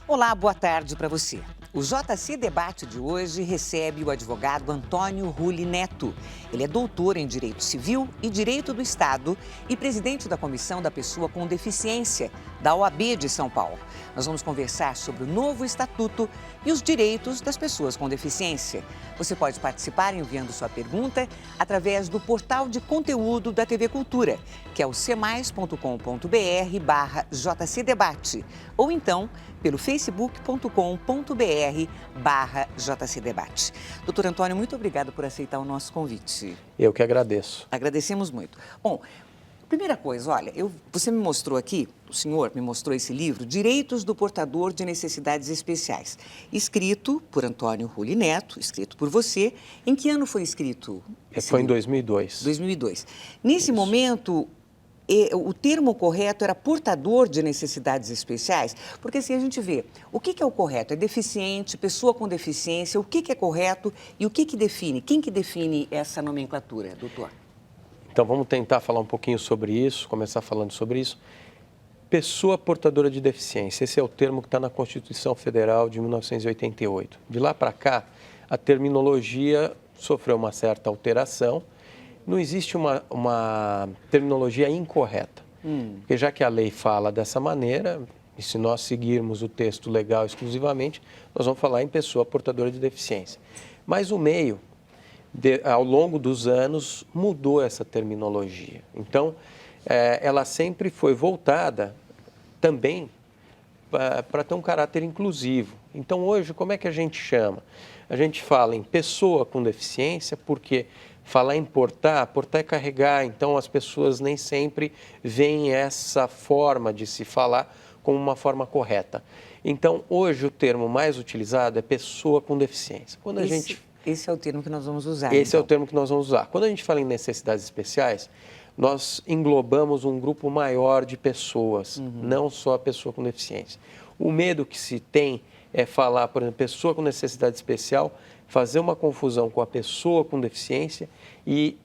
Olá, boa tarde para você. O JC Debate de hoje recebe o advogado Antônio Rulli Neto. Ele é doutor em Direito Civil e Direito do Estado e presidente da Comissão da Pessoa com Deficiência, da OAB de São Paulo. Nós vamos conversar sobre o novo estatuto e os direitos das pessoas com deficiência. Você pode participar enviando sua pergunta através do portal de conteúdo da TV Cultura, que é o cmais.com.br/jcdebate, ou então pelo facebook.com.br/jcdebate. Doutor Antônio, muito obrigada por aceitar o nosso convite. Eu que agradeço. Agradecemos muito. Bom, primeira coisa, olha, você me mostrou aqui, o senhor me mostrou esse livro, Direitos do Portador de Necessidades Especiais, escrito por Antônio Rulli Neto, escrito por você. Em que ano foi escrito esse Foi em livro? 2002. 2002. Nesse Isso. momento, o termo correto era portador de necessidades especiais? Porque assim a gente vê, o que é o correto? É deficiente, pessoa com deficiência, o que é correto e o que define? Quem que define essa nomenclatura, doutor? Então vamos tentar falar um pouquinho sobre isso, começar falando sobre isso. Pessoa portadora de deficiência, esse é o termo que está na Constituição Federal de 1988. De lá para cá, a terminologia sofreu uma certa alteração. Não existe uma terminologia incorreta, porque já que a lei fala dessa maneira, e se nós seguirmos o texto legal exclusivamente, nós vamos falar em pessoa portadora de deficiência. Mas o meio, ao longo dos anos, mudou essa terminologia. Então, ela sempre foi voltada também para ter um caráter inclusivo. Então, hoje, como é que a gente chama? A gente fala em pessoa com deficiência porque falar em portar é carregar, então as pessoas nem sempre veem essa forma de se falar como uma forma correta. Então, hoje o termo mais utilizado é pessoa com deficiência. Esse é o termo que nós vamos usar. Esse é o termo que nós vamos usar. Quando a gente fala em necessidades especiais, nós englobamos um grupo maior de pessoas, não só a pessoa com deficiência. O medo que se tem é falar, por exemplo, pessoa com necessidade especial, fazer uma confusão com a pessoa com deficiência e,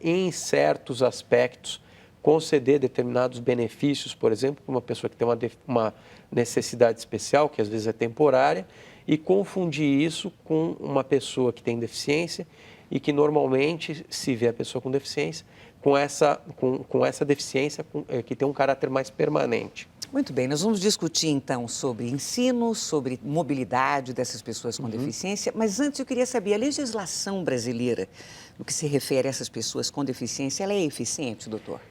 em certos aspectos, conceder determinados benefícios, por exemplo, para uma pessoa que tem uma necessidade especial, que às vezes é temporária, e confundir isso com uma pessoa que tem deficiência e que normalmente se vê a pessoa com deficiência com essa deficiência que tem um caráter mais permanente. Muito bem, nós vamos discutir então sobre ensino, sobre mobilidade dessas pessoas com deficiência, mas antes eu queria saber, a legislação brasileira, no que se refere a essas pessoas com deficiência, ela é eficiente, doutor?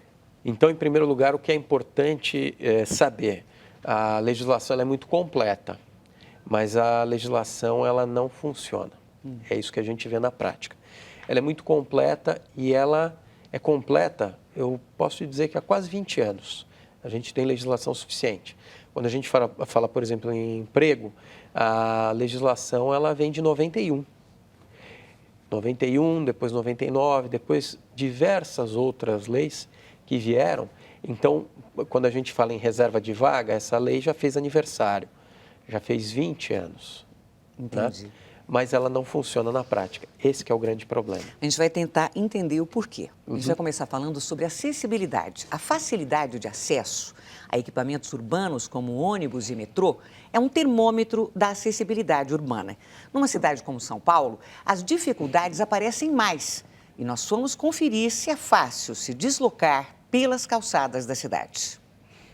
Então, em primeiro lugar, o que é importante saber, a legislação ela é muito completa, mas a legislação ela não funciona. É isso que a gente vê na prática. Ela é muito completa e ela é completa, eu posso te dizer que há quase 20 anos. A gente tem legislação suficiente. Quando a gente fala, por exemplo, em emprego, a legislação ela vem de 91. 91, depois 99, depois diversas outras leis que vieram. Então, quando a gente fala em reserva de vaga, essa lei já fez aniversário, já fez 20 anos. Entendi. Né? Mas ela não funciona na prática. Esse que é o grande problema. A gente vai tentar entender o porquê. A gente vai começar falando sobre acessibilidade. A facilidade de acesso a equipamentos urbanos como ônibus e metrô é um termômetro da acessibilidade urbana. Numa cidade como São Paulo, as dificuldades aparecem mais e nós fomos conferir se é fácil se deslocar pelas calçadas da cidade.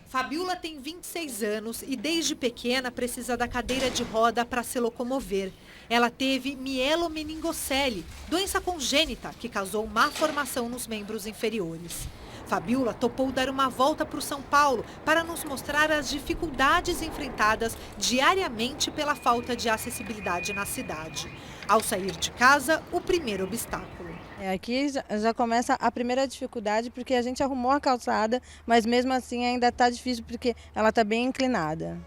Fabiola tem 26 anos e desde pequena precisa da cadeira de roda para se locomover. Ela teve mielomeningocele, doença congênita que causou má formação nos membros inferiores. Fabiola topou dar uma volta para o São Paulo para nos mostrar as dificuldades enfrentadas diariamente pela falta de acessibilidade na cidade. Ao sair de casa, o primeiro obstáculo. Aqui já começa a primeira dificuldade, porque a gente arrumou a calçada, mas mesmo assim ainda está difícil porque ela está bem inclinada.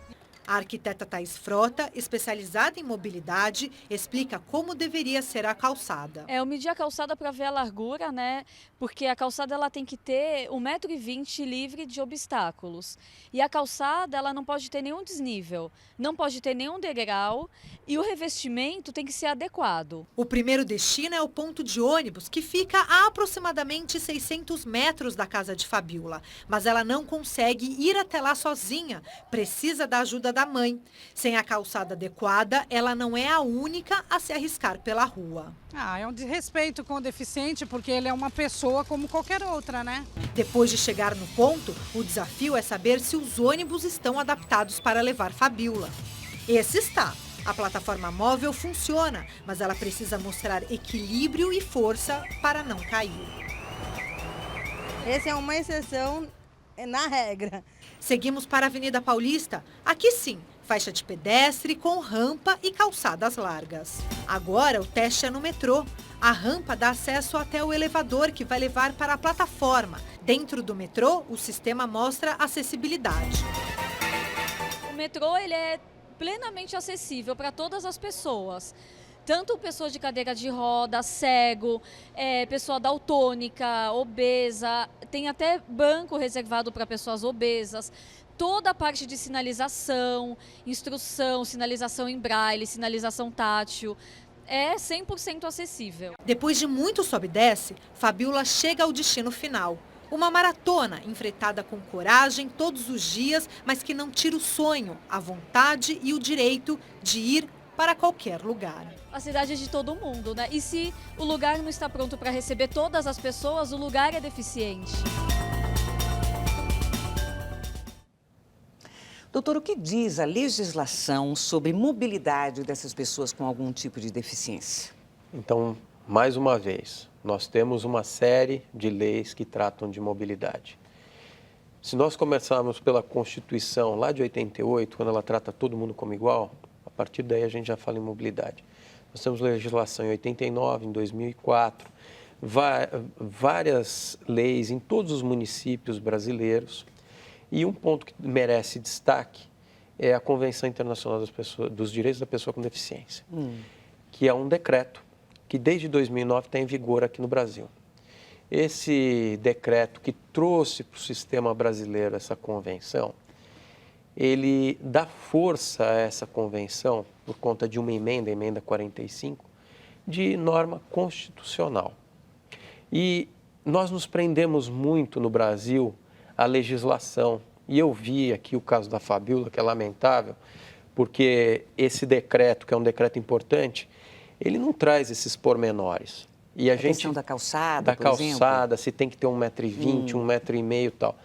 A arquiteta Thaís Frota, especializada em mobilidade, explica como deveria ser a calçada. Eu medi a calçada para ver a largura, né? Porque a calçada ela tem que ter 1,20 m livre de obstáculos. E a calçada ela não pode ter nenhum desnível, não pode ter nenhum degrau e o revestimento tem que ser adequado. O primeiro destino é o ponto de ônibus, que fica a aproximadamente 600 metros da casa de Fabiola. Mas ela não consegue ir até lá sozinha, precisa da ajuda casa da mãe. Sem a calçada adequada, ela não é a única a se arriscar pela rua. É um desrespeito com o deficiente, porque ele é uma pessoa como qualquer outra, né? Depois de chegar no ponto, o desafio é saber se os ônibus estão adaptados para levar Fabíola. Esse está. A plataforma móvel funciona, mas ela precisa mostrar equilíbrio e força para não cair. Essa é uma exceção na regra. Seguimos para a Avenida Paulista. Aqui sim, faixa de pedestre com rampa e calçadas largas. Agora o teste é no metrô. A rampa dá acesso até o elevador que vai levar para a plataforma. Dentro do metrô, o sistema mostra acessibilidade. O metrô ele é plenamente acessível para todas as pessoas. Tanto pessoas de cadeira de roda, cego, pessoa daltônica, obesa, tem até banco reservado para pessoas obesas. Toda a parte de sinalização, instrução, sinalização em braille, sinalização tátil, é 100% acessível. Depois de muito sobe e desce, Fabíola chega ao destino final. Uma maratona enfrentada com coragem todos os dias, mas que não tira o sonho, a vontade e o direito de ir para qualquer lugar. A cidade é de todo mundo, né? E se o lugar não está pronto para receber todas as pessoas, o lugar é deficiente. Doutor, o que diz a legislação sobre mobilidade dessas pessoas com algum tipo de deficiência? Então, mais uma vez, nós temos uma série de leis que tratam de mobilidade. Se nós começarmos pela Constituição lá de 88, quando ela trata todo mundo como igual, a partir daí a gente já fala em mobilidade. Nós temos legislação em 89, em 2004, várias leis em todos os municípios brasileiros. E um ponto que merece destaque é a Convenção Internacional dos Direitos da Pessoa com Deficiência, que é um decreto que desde 2009 está em vigor aqui no Brasil. Esse decreto que trouxe para o sistema brasileiro essa convenção, ele dá força a essa convenção por conta de uma emenda, a emenda 45, de norma constitucional. E nós nos prendemos muito no Brasil à legislação. E eu vi aqui o caso da Fabíola, que é lamentável, porque esse decreto, que é um decreto importante, ele não traz esses pormenores. E a questão da calçada, por exemplo? Da calçada, se tem que ter 1,20 m, 1,5 m e tal.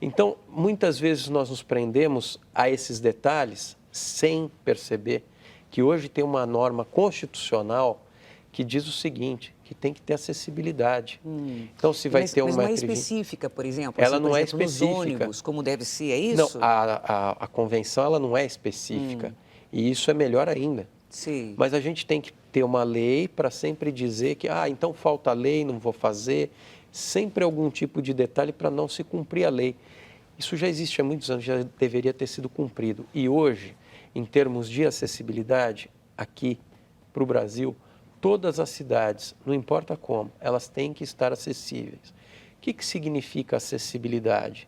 Então, muitas vezes nós nos prendemos a esses detalhes sem perceber que hoje tem uma norma constitucional que diz o seguinte, que tem que ter acessibilidade. Então, se vai ter 1,20 m... Mas não é específica, por exemplo? Ela assim, não por é exemplo, específica. Nos ônibus, como deve ser, é isso? Não, a convenção ela não é específica. E isso é melhor ainda. Sim. Mas a gente tem que ter uma lei para sempre dizer que, então falta lei, não vou fazer. Sempre algum tipo de detalhe para não se cumprir a lei. Isso já existe há muitos anos, já deveria ter sido cumprido. E hoje, em termos de acessibilidade, aqui para o Brasil, todas as cidades, não importa como, elas têm que estar acessíveis. O que significa acessibilidade?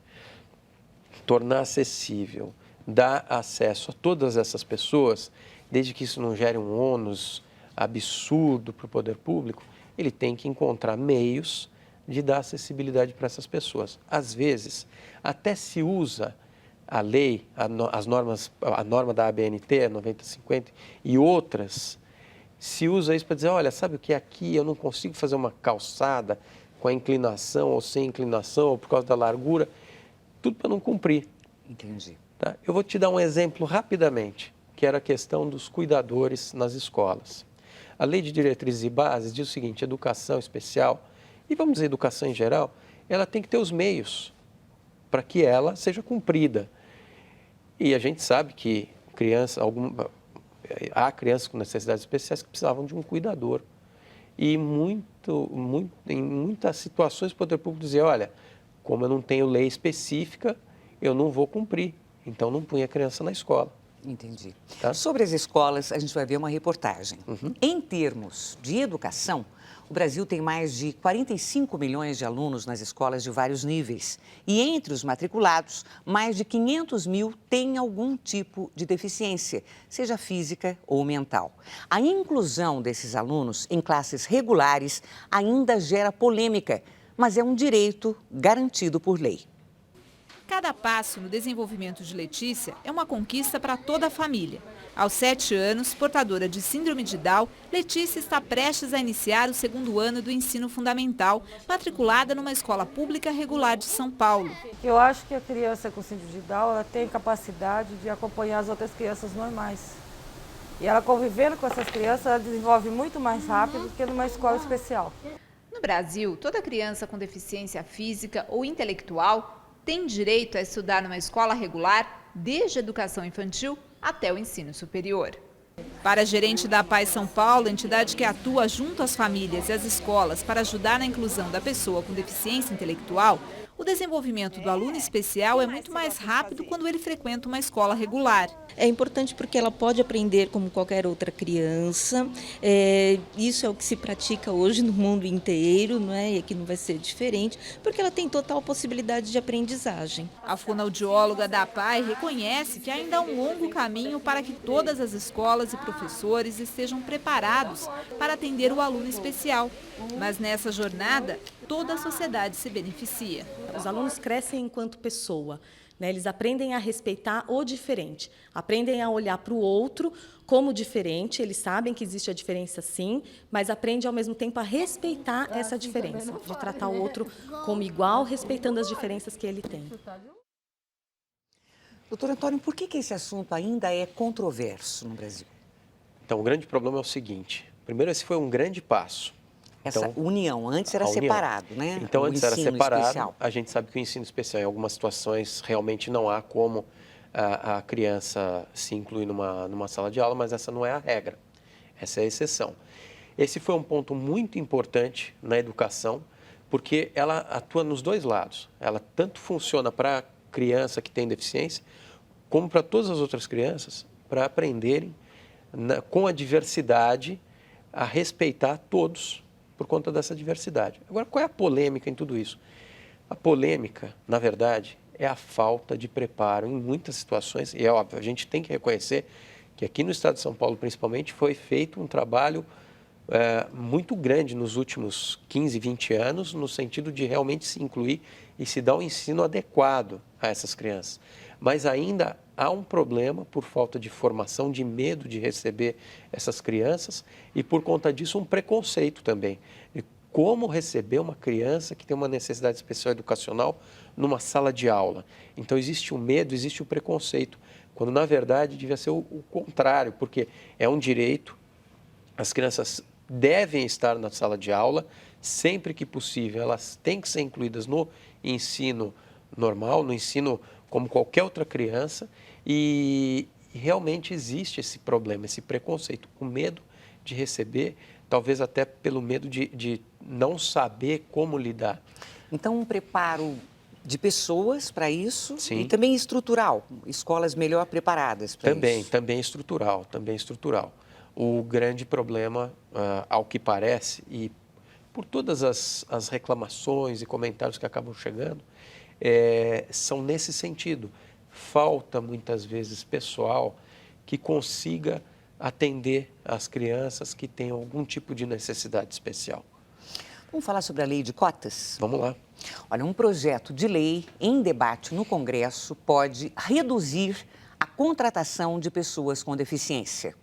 Tornar acessível, dar acesso a todas essas pessoas, desde que isso não gere um ônus absurdo para o poder público, ele tem que encontrar meios de dar acessibilidade para essas pessoas. Às vezes, até se usa a lei, a norma da ABNT, 9050, e outras, se usa isso para dizer, olha, sabe o que aqui eu não consigo fazer uma calçada com a inclinação ou sem inclinação, ou por causa da largura, tudo para não cumprir. Entendi. Tá? Eu vou te dar um exemplo rapidamente, que era a questão dos cuidadores nas escolas. A Lei de Diretrizes e Bases diz o seguinte, educação especial, e vamos dizer educação em geral, ela tem que ter os meios para que ela seja cumprida. E a gente sabe que há crianças com necessidades especiais que precisavam de um cuidador. E em muitas situações o poder público dizia, olha, como eu não tenho lei específica, eu não vou cumprir. Então não punha a criança na escola. Entendi. Tá? Sobre as escolas, a gente vai ver uma reportagem. Em termos de educação, o Brasil tem mais de 45 milhões de alunos nas escolas de vários níveis. E entre os matriculados, mais de 500 mil têm algum tipo de deficiência, seja física ou mental. A inclusão desses alunos em classes regulares ainda gera polêmica, mas é um direito garantido por lei. Cada passo no desenvolvimento de Letícia é uma conquista para toda a família. Aos 7 anos, portadora de síndrome de Down, Letícia está prestes a iniciar o 2º ano do ensino fundamental, matriculada numa escola pública regular de São Paulo. Eu acho que a criança com síndrome de Down ela tem capacidade de acompanhar as outras crianças normais. E ela convivendo com essas crianças, ela desenvolve muito mais rápido do que numa escola especial. No Brasil, toda criança com deficiência física ou intelectual tem direito a estudar numa escola regular, desde a educação infantil até o ensino superior. Para a gerente da PAI São Paulo, entidade que atua junto às famílias e às escolas para ajudar na inclusão da pessoa com deficiência intelectual, o desenvolvimento do aluno especial é muito mais rápido quando ele frequenta uma escola regular. É importante porque ela pode aprender como qualquer outra criança. Isso é o que se pratica hoje no mundo inteiro, não é? E aqui não vai ser diferente, porque ela tem total possibilidade de aprendizagem. A fonoaudióloga da PAI reconhece que ainda há um longo caminho para que todas as escolas e professores estejam preparados para atender o aluno especial. Mas nessa jornada, toda a sociedade se beneficia. Os alunos crescem enquanto pessoa, né? Eles aprendem a respeitar o diferente, aprendem a olhar para o outro como diferente, eles sabem que existe a diferença sim, mas aprendem ao mesmo tempo a respeitar essa diferença, de tratar o outro como igual, respeitando as diferenças que ele tem. Doutor Antônio, por que esse assunto ainda é controverso no Brasil? Então, o grande problema é o seguinte. Primeiro, esse foi um grande passo. Essa então, união, antes era separado, né? Então, antes era separado. Especial. A gente sabe que o ensino especial, em algumas situações, realmente não há como a criança se incluir numa sala de aula, mas essa não é a regra. Essa é a exceção. Esse foi um ponto muito importante na educação, porque ela atua nos dois lados. Ela tanto funciona para a criança que tem deficiência, como para todas as outras crianças, para aprenderem com a diversidade a respeitar todos por conta dessa diversidade. Agora, qual é a polêmica em tudo isso? A polêmica, na verdade, é a falta de preparo em muitas situações, e é óbvio, a gente tem que reconhecer que aqui no estado de São Paulo, principalmente, foi feito um trabalho muito grande nos últimos 15, 20 anos, no sentido de realmente se incluir e se dar um ensino adequado a essas crianças. Mas ainda há um problema por falta de formação, de medo de receber essas crianças e, por conta disso, um preconceito também. De como receber uma criança que tem uma necessidade especial educacional numa sala de aula. Então, existe o medo, existe o preconceito, quando, na verdade, devia ser o contrário, porque é um direito, as crianças devem estar na sala de aula, sempre que possível, elas têm que ser incluídas no ensino normal, no ensino como qualquer outra criança, e realmente existe esse problema, esse preconceito, o medo de receber, talvez até pelo medo de não saber como lidar. Então, um preparo de pessoas para isso. Sim. E também estrutural, escolas melhor preparadas para isso. Também estrutural. O grande problema, ao que parece, e por todas as reclamações e comentários que acabam chegando, são nesse sentido. Falta, muitas vezes, pessoal que consiga atender as crianças que têm algum tipo de necessidade especial. Vamos falar sobre a lei de cotas? Vamos lá. Olha, um projeto de lei em debate no Congresso pode reduzir a contratação de pessoas com deficiência.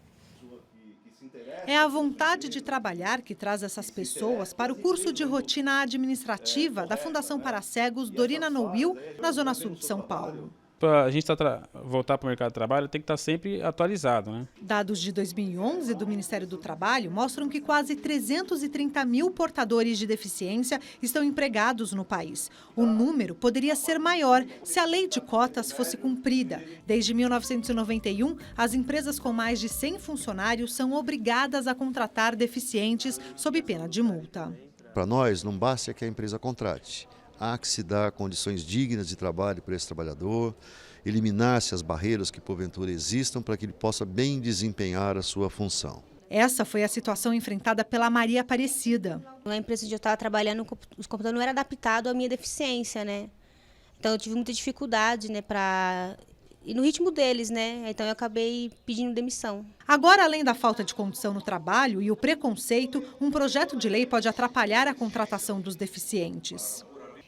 É a vontade de trabalhar que traz essas pessoas para o curso de rotina administrativa da Fundação para Cegos Dorina Nowil, na Zona Sul de São Paulo. Para a gente voltar para o mercado de trabalho, tem que estar sempre atualizado, né? Dados de 2011 do Ministério do Trabalho mostram que quase 330 mil portadores de deficiência estão empregados no país. O número poderia ser maior se a lei de cotas fosse cumprida. Desde 1991, as empresas com mais de 100 funcionários são obrigadas a contratar deficientes sob pena de multa. Para nós, não basta que a empresa contrate. Há que se dar condições dignas de trabalho para esse trabalhador, eliminar-se as barreiras que porventura existam para que ele possa bem desempenhar a sua função. Essa foi a situação enfrentada pela Maria Aparecida. Na empresa onde eu estava trabalhando, os computadores não eram adaptados à minha deficiência, né? Então eu tive muita dificuldade, né, para ir no ritmo deles, né? Então eu acabei pedindo demissão. Agora, além da falta de condição no trabalho e o preconceito, um projeto de lei pode atrapalhar a contratação dos deficientes.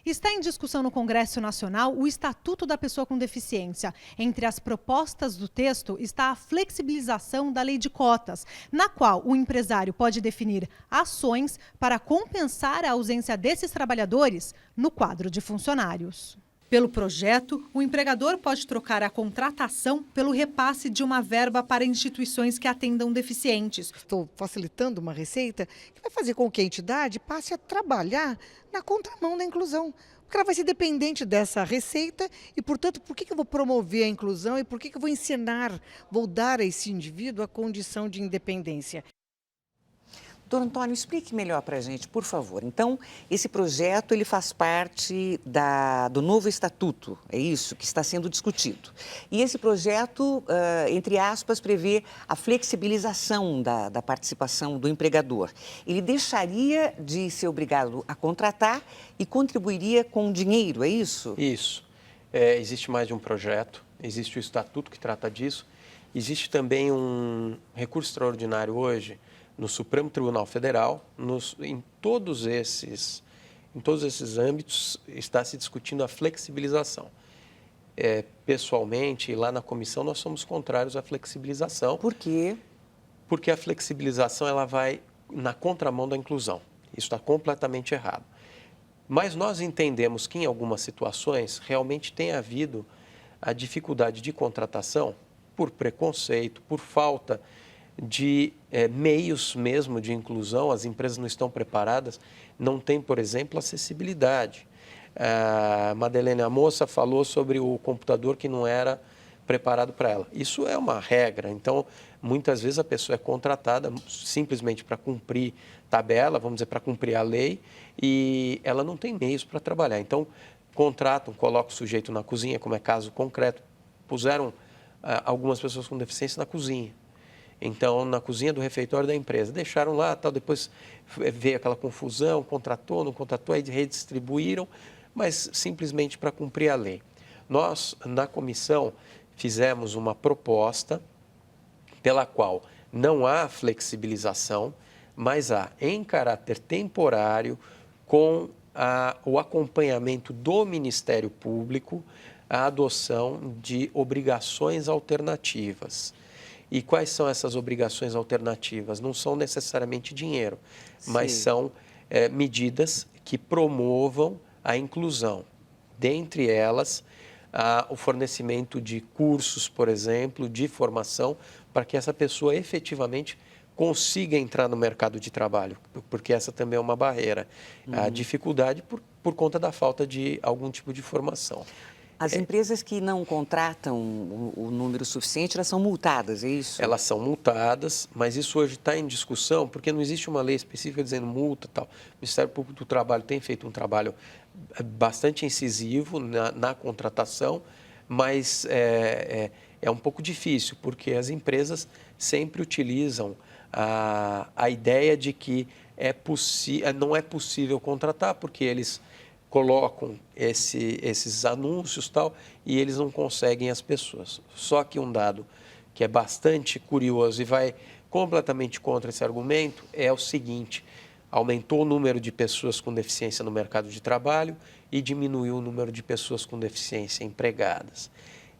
Está em discussão no Congresso Nacional o Estatuto da Pessoa com Deficiência. Entre as propostas do texto está a flexibilização da lei de cotas, na qual o empresário pode definir ações para compensar a ausência desses trabalhadores no quadro de funcionários. Pelo projeto, o empregador pode trocar a contratação pelo repasse de uma verba para instituições que atendam deficientes. Estou facilitando uma receita que vai fazer com que a entidade passe a trabalhar na contramão da inclusão. Porque ela vai ser dependente dessa receita e, portanto, por que eu vou promover a inclusão e por que eu vou ensinar, vou dar a esse indivíduo a condição de independência? Doutor Antônio, explique melhor para a gente, por favor. Então, esse projeto ele faz parte do novo estatuto, é isso que está sendo discutido. E esse projeto, entre aspas, prevê a flexibilização da participação do empregador. Ele deixaria de ser obrigado a contratar e contribuiria com dinheiro, é isso? Isso. Existe mais de um projeto, existe o estatuto que trata disso. Existe também um recurso extraordinário hoje no Supremo Tribunal Federal, em todos esses âmbitos está se discutindo a flexibilização. Pessoalmente, lá na comissão, nós somos contrários à flexibilização. Por quê? Porque a flexibilização ela vai na contramão da inclusão. Isso está completamente errado. Mas nós entendemos que, em algumas situações, realmente tem havido a dificuldade de contratação por preconceito, por falta de meios mesmo de inclusão. As empresas não estão preparadas, não tem, por exemplo, acessibilidade. A Madeleine, a moça, falou sobre o computador que não era preparado para ela. Isso é uma regra, então, muitas vezes a pessoa é contratada simplesmente para cumprir tabela, vamos dizer, para cumprir a lei, e ela não tem meios para trabalhar. Então, contratam, colocam o sujeito na cozinha, como é caso concreto, puseram algumas pessoas com deficiência na cozinha. Então, na cozinha do refeitório da empresa, deixaram lá, tal, depois veio aquela confusão, contratou, não contratou, aí redistribuíram, mas simplesmente para cumprir a lei. Nós, na comissão, fizemos uma proposta pela qual não há flexibilização, mas há, em caráter temporário, com o acompanhamento do Ministério Público, a adoção de obrigações alternativas. E quais são essas obrigações alternativas? Não são necessariamente dinheiro, mas são medidas que promovam a inclusão. Dentre elas, o fornecimento de cursos, por exemplo, de formação, para que essa pessoa efetivamente consiga entrar no mercado de trabalho, porque essa também é uma barreira. A dificuldade por conta da falta de algum tipo de formação. As empresas que não contratam o número suficiente, elas são multadas, é isso? Elas são multadas, mas isso hoje está em discussão, porque não existe uma lei específica dizendo multa e tal. O Ministério Público do Trabalho tem feito um trabalho bastante incisivo na contratação, mas é um pouco difícil, porque as empresas sempre utilizam a ideia de que não é possível contratar, porque eles colocam esses anúncios tal, e eles não conseguem as pessoas. Só que um dado que é bastante curioso e vai completamente contra esse argumento é o seguinte: aumentou o número de pessoas com deficiência no mercado de trabalho e diminuiu o número de pessoas com deficiência empregadas.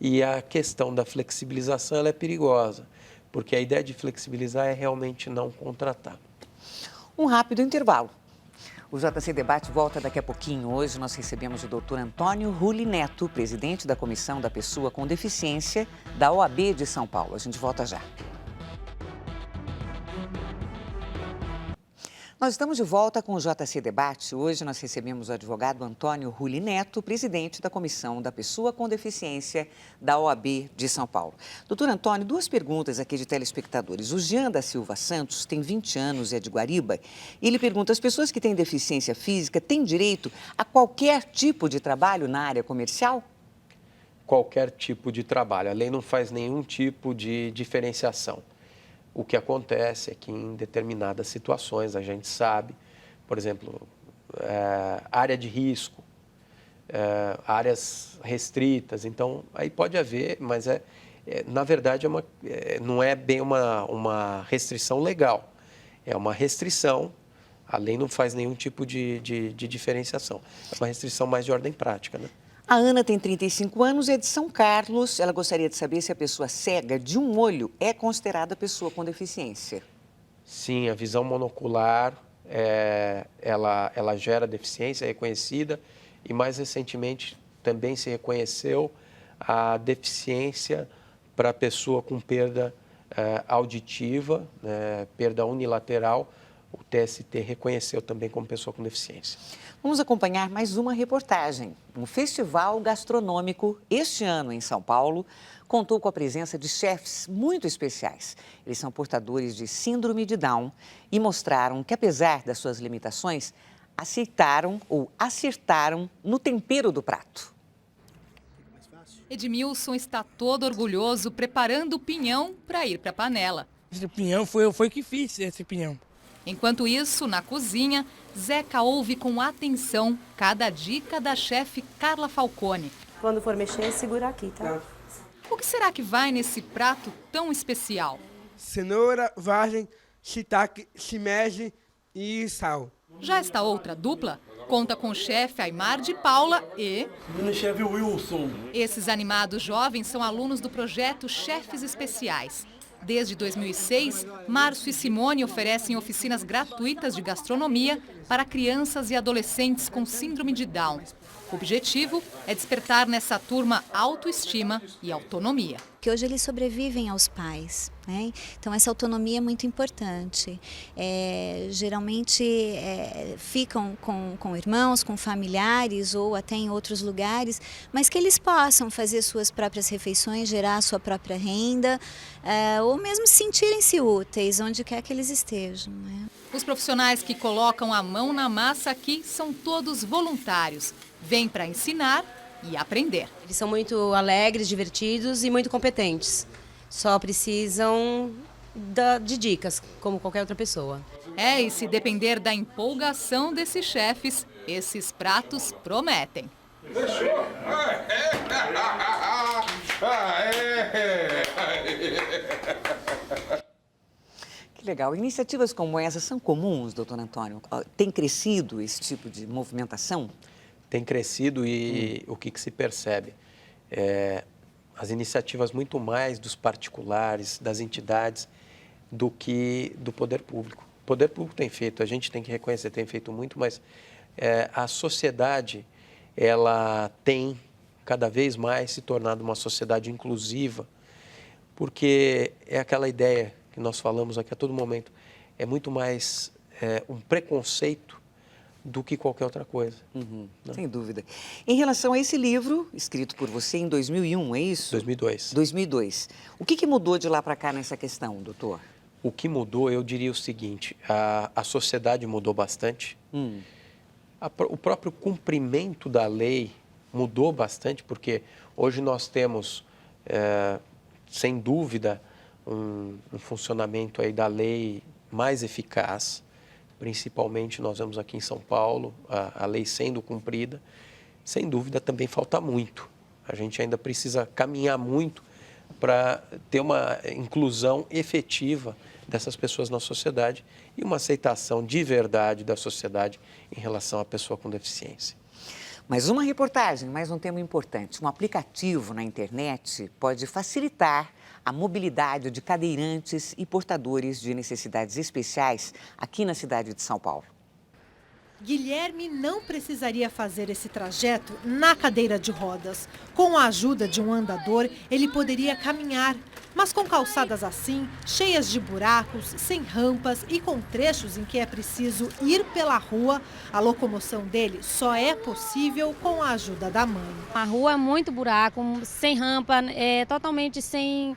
E a questão da flexibilização ela é perigosa, porque a ideia de flexibilizar é realmente não contratar. Um rápido intervalo. O JC Debate volta daqui a pouquinho. Hoje nós recebemos o doutor Antônio Rulli Neto, presidente da Comissão da Pessoa com Deficiência da OAB de São Paulo. A gente volta já. Nós estamos de volta com o JC Debate. Hoje nós recebemos o advogado Antônio Rulli Neto, presidente da Comissão da Pessoa com Deficiência da OAB de São Paulo. Doutor Antônio, duas perguntas aqui de telespectadores. O Jean da Silva Santos tem 20 anos e é de Guariba. E ele pergunta: as pessoas que têm deficiência física têm direito a qualquer tipo de trabalho na área comercial? Qualquer tipo de trabalho. A lei não faz nenhum tipo de diferenciação. O que acontece é que em determinadas situações, a gente sabe, por exemplo, área de risco, áreas restritas, então aí pode haver, mas na verdade não é bem uma restrição legal, é uma restrição A lei não faz nenhum tipo de diferenciação. É uma restrição mais de ordem prática, né? A Ana tem 35 anos e é de São Carlos. Ela gostaria de saber se a pessoa cega de um olho é considerada pessoa com deficiência. Sim, a visão monocular, ela gera deficiência, é reconhecida. E mais recentemente também se reconheceu a deficiência para a pessoa com perda auditiva, perda unilateral. O TST reconheceu também como pessoa com deficiência. Vamos acompanhar mais uma reportagem. Um festival gastronômico, este ano em São Paulo, contou com a presença de chefes muito especiais. Eles são portadores de síndrome de Down e mostraram que, apesar das suas limitações, acertaram no tempero do prato. Edmilson está todo orgulhoso preparando o pinhão para ir para a panela. Esse pinhão foi que fiz, esse pinhão. Enquanto isso, na cozinha, Zeca ouve com atenção cada dica da chefe Carla Falcone. Quando for mexer, segura aqui, tá? O que será que vai nesse prato tão especial? Cenoura, vagem, shiitake, shimeji e sal. Já esta outra dupla conta com o chefe Aimar de Paula e... o chefe Wilson. Esses animados jovens são alunos do projeto Chefes Especiais. Desde 2006, Márcio e Simone oferecem oficinas gratuitas de gastronomia para crianças e adolescentes com síndrome de Down. O objetivo é despertar nessa turma autoestima e autonomia. Que hoje eles sobrevivem aos pais, né? Então essa autonomia é muito importante. Geralmente ficam com irmãos, com familiares ou até em outros lugares, mas que eles possam fazer suas próprias refeições, gerar sua própria renda, ou mesmo sentirem-se úteis onde quer que eles estejam, né? Os profissionais que colocam a mão na massa aqui são todos voluntários. Vêm para ensinar e aprender. Eles são muito alegres, divertidos e muito competentes. Só precisam de dicas, como qualquer outra pessoa. E se depender da empolgação desses chefes, esses pratos prometem. Que legal. Iniciativas como essa são comuns, doutor Antônio? Tem crescido esse tipo de movimentação? Tem crescido e o que se percebe? As iniciativas muito mais dos particulares, das entidades, do que do poder público. O poder público tem feito, a gente tem que reconhecer, tem feito muito, mas a sociedade, ela tem cada vez mais se tornado uma sociedade inclusiva, porque é aquela ideia que nós falamos aqui a todo momento, é muito mais um preconceito do que qualquer outra coisa. Sem dúvida. Em relação a esse livro, escrito por você em 2001, é isso? 2002. 2002. O que mudou de lá para cá nessa questão, doutor? O que mudou, eu diria o seguinte, a sociedade mudou bastante, o próprio cumprimento da lei mudou bastante, porque hoje nós temos, sem dúvida, um funcionamento aí da lei mais eficaz. Principalmente nós vemos aqui em São Paulo, a lei sendo cumprida. Sem dúvida também falta muito. A gente ainda precisa caminhar muito para ter uma inclusão efetiva dessas pessoas na sociedade e uma aceitação de verdade da sociedade em relação à pessoa com deficiência. Mais uma reportagem, mais um tema importante. Um aplicativo na internet pode facilitar a mobilidade de cadeirantes e portadores de necessidades especiais aqui na cidade de São Paulo. Guilherme não precisaria fazer esse trajeto na cadeira de rodas. Com a ajuda de um andador, ele poderia caminhar. Mas com calçadas assim, cheias de buracos, sem rampas e com trechos em que é preciso ir pela rua, a locomoção dele só é possível com a ajuda da mãe. A rua é muito buraco, sem rampa, totalmente sem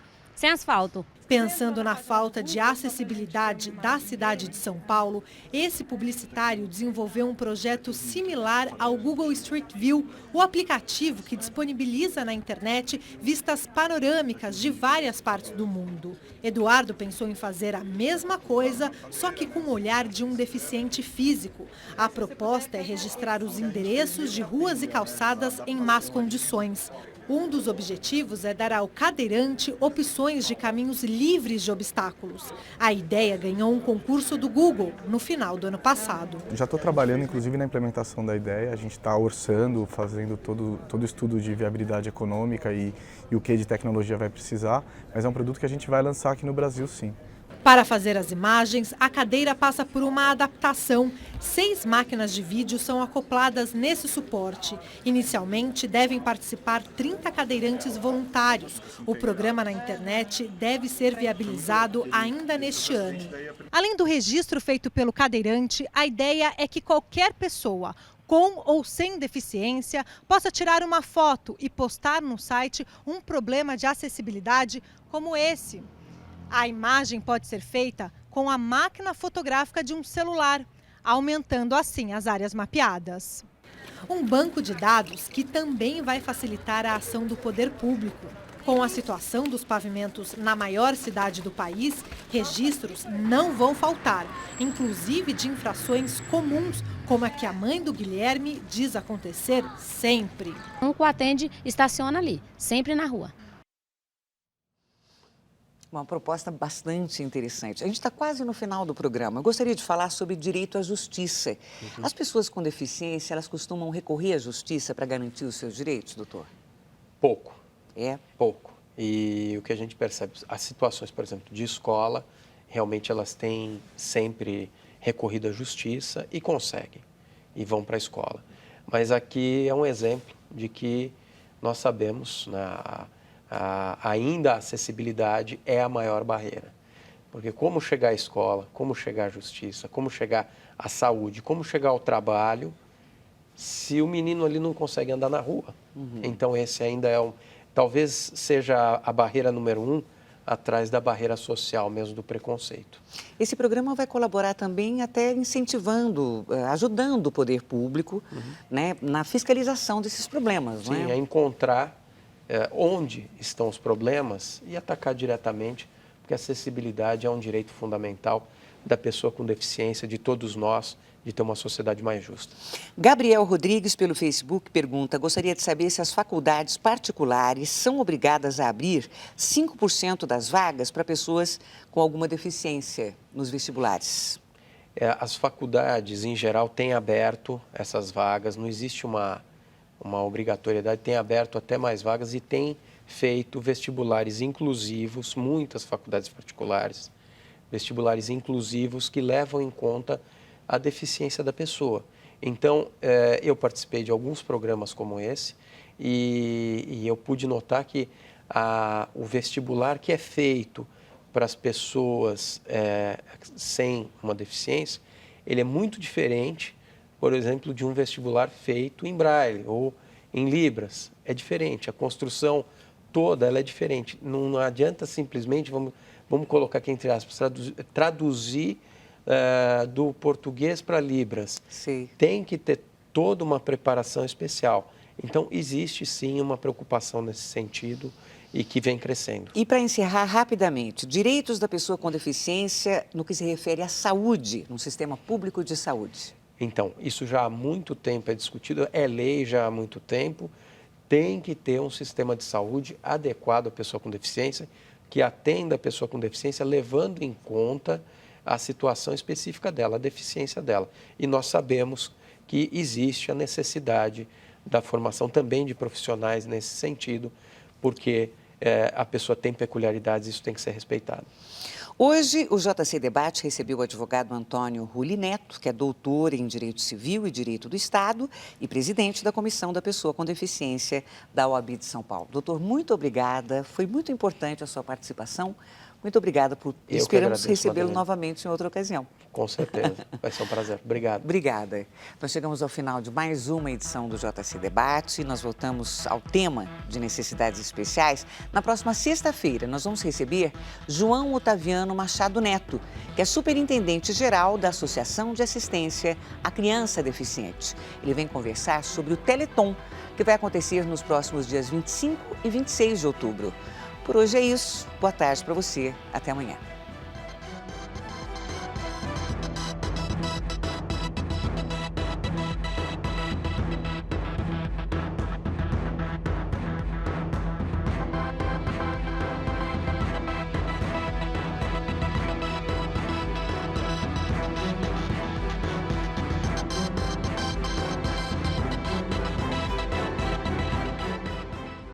asfalto. Pensando na falta de acessibilidade da cidade de São Paulo, esse publicitário desenvolveu um projeto similar ao Google Street View, o aplicativo que disponibiliza na internet vistas panorâmicas de várias partes do mundo. Eduardo pensou em fazer a mesma coisa, só que com o olhar de um deficiente físico. A proposta é registrar os endereços de ruas e calçadas em más condições. Um dos objetivos é dar ao cadeirante opções de caminhos livres de obstáculos. A ideia ganhou um concurso do Google no final do ano passado. Já estou trabalhando, inclusive, na implementação da ideia. A gente está orçando, fazendo todo o estudo de viabilidade econômica e o que de tecnologia vai precisar, mas é um produto que a gente vai lançar aqui no Brasil, sim. Para fazer as imagens, a cadeira passa por uma adaptação. 6 máquinas de vídeo são acopladas nesse suporte. Inicialmente, devem participar 30 cadeirantes voluntários. O programa na internet deve ser viabilizado ainda neste ano. Além do registro feito pelo cadeirante, a ideia é que qualquer pessoa, com ou sem deficiência, possa tirar uma foto e postar no site um problema de acessibilidade como esse. A imagem pode ser feita com a máquina fotográfica de um celular, aumentando assim as áreas mapeadas. Um banco de dados que também vai facilitar a ação do poder público. Com a situação dos pavimentos na maior cidade do país, registros não vão faltar, inclusive de infrações comuns, como a que a mãe do Guilherme diz acontecer sempre. Um que atende estaciona ali, sempre na rua. Uma proposta bastante interessante. A gente está quase no final do programa. Eu gostaria de falar sobre direito à justiça. As pessoas com deficiência, elas costumam recorrer à justiça para garantir os seus direitos, doutor? Pouco. É? Pouco. E o que a gente percebe, as situações, por exemplo, de escola, realmente elas têm sempre recorrido à justiça e conseguem, e vão para a escola. Mas aqui é um exemplo de que nós sabemos, ainda a acessibilidade é a maior barreira. Porque como chegar à escola, como chegar à justiça, como chegar à saúde, como chegar ao trabalho, se o menino ali não consegue andar na rua. Então esse ainda é talvez seja a barreira número 1, atrás da barreira social mesmo, do preconceito. Esse programa vai colaborar também até incentivando, ajudando o poder público, né, na fiscalização desses problemas, não é? Sim, a encontrar onde estão os problemas e atacar diretamente, porque a acessibilidade é um direito fundamental da pessoa com deficiência, de todos nós, de ter uma sociedade mais justa. Gabriel Rodrigues, pelo Facebook, pergunta: gostaria de saber se as faculdades particulares são obrigadas a abrir 5% das vagas para pessoas com alguma deficiência nos vestibulares. As faculdades, em geral, têm aberto essas vagas, não existe uma obrigatoriedade, tem aberto até mais vagas e tem feito vestibulares inclusivos, muitas faculdades particulares, vestibulares inclusivos que levam em conta a deficiência da pessoa. Então, eu participei de alguns programas como esse e eu pude notar que o vestibular que é feito para as pessoas sem uma deficiência, ele é muito diferente, por exemplo, de um vestibular feito em Braille ou em Libras. É diferente, a construção toda ela é diferente. Não adianta simplesmente, vamos colocar aqui entre aspas, traduzir do português para Libras. Sim. Tem que ter toda uma preparação especial. Então, existe sim uma preocupação nesse sentido e que vem crescendo. E para encerrar rapidamente, direitos da pessoa com deficiência no que se refere à saúde, no sistema público de saúde. Então, isso já há muito tempo é discutido, é lei já há muito tempo, tem que ter um sistema de saúde adequado à pessoa com deficiência, que atenda a pessoa com deficiência, levando em conta a situação específica dela, a deficiência dela. E nós sabemos que existe a necessidade da formação também de profissionais nesse sentido, porque a pessoa tem peculiaridades e isso tem que ser respeitado. Hoje, o JC Debate recebeu o advogado Antônio Rulli Neto, que é doutor em Direito Civil e Direito do Estado e presidente da Comissão da Pessoa com Deficiência da OAB de São Paulo. Doutor, muito obrigada. Foi muito importante a sua participação. Muito obrigada por... Esperamos recebê-lo novamente em outra ocasião. Com certeza. Vai ser um prazer. Obrigado. Obrigada. Nós chegamos ao final de mais uma edição do JC Debate. Nós voltamos ao tema de necessidades especiais. Na próxima sexta-feira, nós vamos receber João Otaviano Machado Neto, que é superintendente-geral da Associação de Assistência à Criança Deficiente. Ele vem conversar sobre o Teleton, que vai acontecer nos próximos dias 25 e 26 de outubro. Por hoje é isso. Boa tarde para você. Até amanhã.